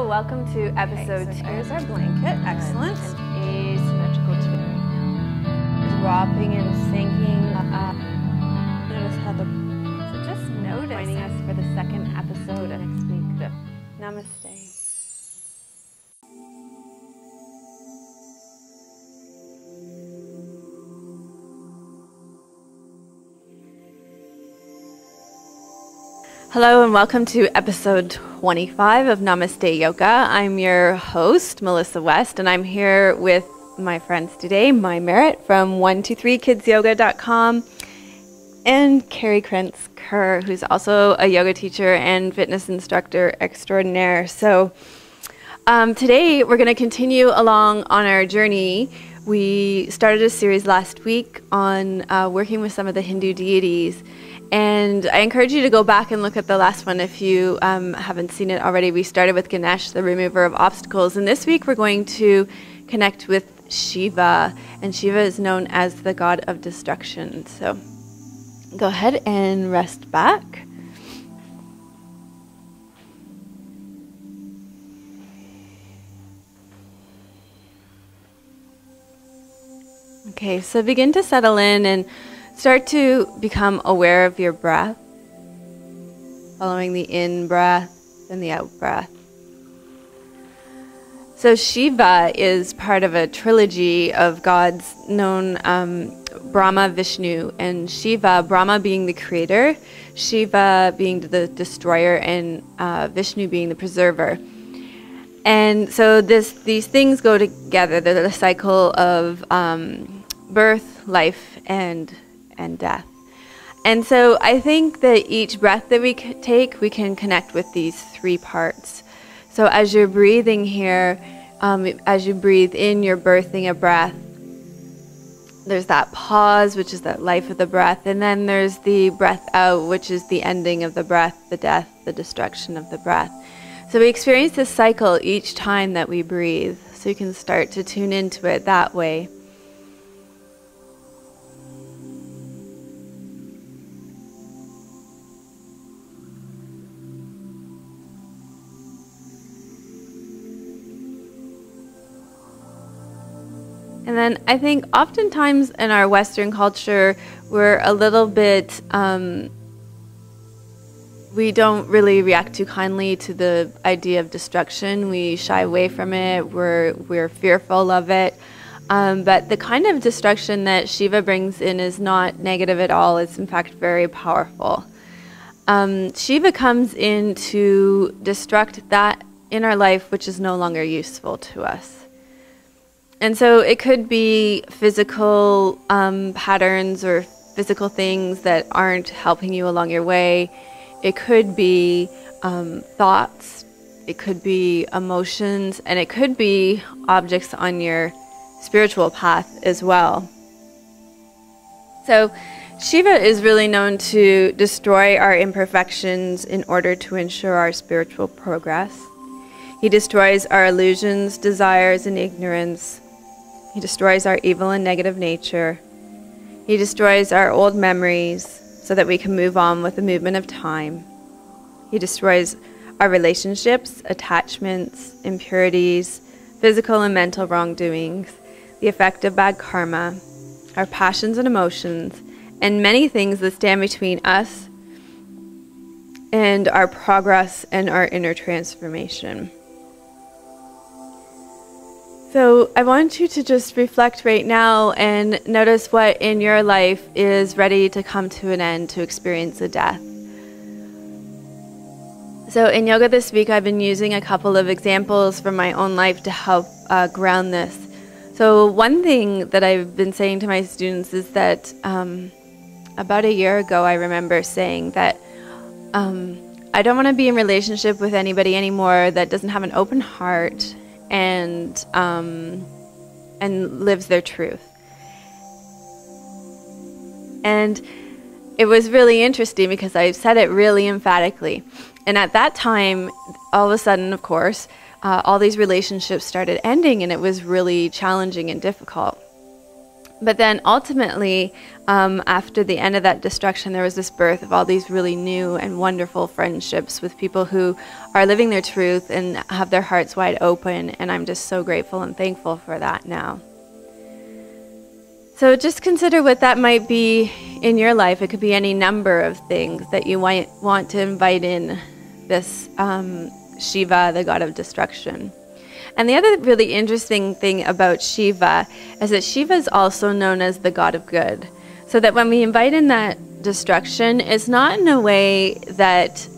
Hello, welcome to episode 2. There's our blanket, excellent. An asymmetrical twist. Dropping and sinking up. Notice how the... So just notice. Joining us for the second episode of next week. Namaste. Hello and welcome to episode 25 of Namaste Yoga. I'm your host, Melissa West, and I'm here with my friends today, Mai Merritt from 123kidsyoga.com and Carrie Krentz-Kerr, who's also a yoga teacher and fitness instructor extraordinaire. So today we're going to continue along on our journey. We started a series last week on working with some of the Hindu deities. And I encourage you to go back and look at the last one if you haven't seen it already. We started with Ganesh, the remover of obstacles. And this week we're going to connect with Shiva. And Shiva is known as the god of destruction. So go ahead and rest back. Okay, so begin to settle in and start to become aware of your breath, following the in breath and the out breath. So Shiva is part of a trilogy of gods known Brahma, Vishnu, and Shiva. Brahma being the creator, Shiva being the destroyer, and Vishnu being the preserver. And so these things go together. They're the cycle of birth, life, and death. And so I think that each breath that we take, we can connect with these three parts. So as you're breathing here, as you breathe in, you're birthing a breath. There's that pause, which is that life of the breath. And then there's the breath out, which is the ending of the breath, the death, the destruction of the breath. So we experience this cycle each time that we breathe. So you can start to tune into it that way. And then I think oftentimes in our Western culture, we're a little bit, we don't really react too kindly to the idea of destruction. We shy away from it. We're fearful of it. But the kind of destruction that Shiva brings in is not negative at all. It's in fact very powerful. Shiva comes in to destruct that in our life which is no longer useful to us. And so it could be physical patterns or physical things that aren't helping you along your way. It could be thoughts, it could be emotions, and it could be objects on your spiritual path as well. So Shiva is really known to destroy our imperfections in order to ensure our spiritual progress. He destroys our illusions, desires, and ignorance. He destroys our evil and negative nature. He destroys our old memories so that we can move on with the movement of time. He destroys our relationships, attachments, impurities, physical and mental wrongdoings, the effect of bad karma, our passions and emotions, and many things that stand between us and our progress and our inner transformation. So I want you to just reflect right now and notice what in your life is ready to come to an end, to experience a death. So in yoga this week, I've been using a couple of examples from my own life to help ground this. So one thing that I've been saying to my students is that about a year ago, I remember saying that I don't want to be in relationship with anybody anymore that doesn't have an open heart and lives their truth. And it was really interesting because I said it really emphatically. And at that time, all of a sudden, of course, all these relationships started ending, and it was really challenging and difficult. But then ultimately, after the end of that destruction, there was this birth of all these really new and wonderful friendships with people who are living their truth and have their hearts wide open. And I'm just so grateful and thankful for that now. So just consider what that might be in your life. It could be any number of things that you might want to invite in this Shiva, the god of destruction. And the other really interesting thing about Shiva is that Shiva is also known as the god of good. So that when we invite in that destruction, it's not in a way that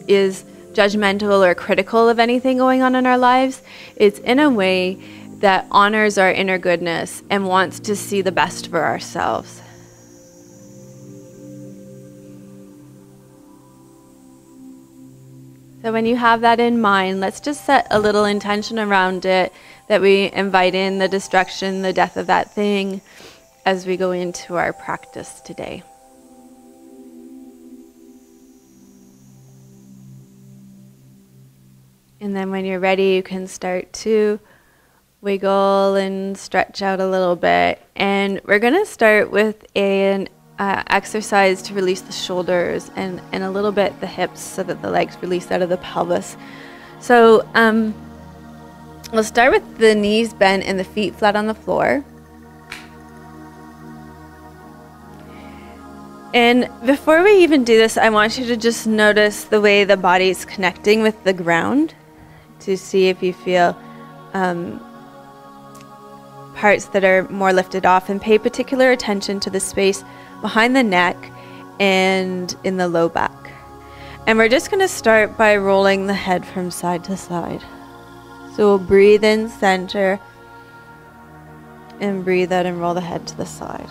is judgmental or critical of anything going on in our lives. It's in a way that honors our inner goodness and wants to see the best for ourselves. So when you have that in mind, let's just set a little intention around it, that we invite in the destruction, the death of that thing, as we go into our practice today. And then when you're ready, you can start to wiggle and stretch out a little bit. And we're going to start with an exercise to release the shoulders and a little bit the hips so that the legs release out of the pelvis. So we'll start with the knees bent and the feet flat on the floor. And before we even do this, I want you to just notice the way the body is connecting with the ground, to see if you feel parts that are more lifted off, and pay particular attention to the space behind the neck and in the low back. And we're just going to start by rolling the head from side to side. So we'll breathe in center and breathe out and roll the head to the side.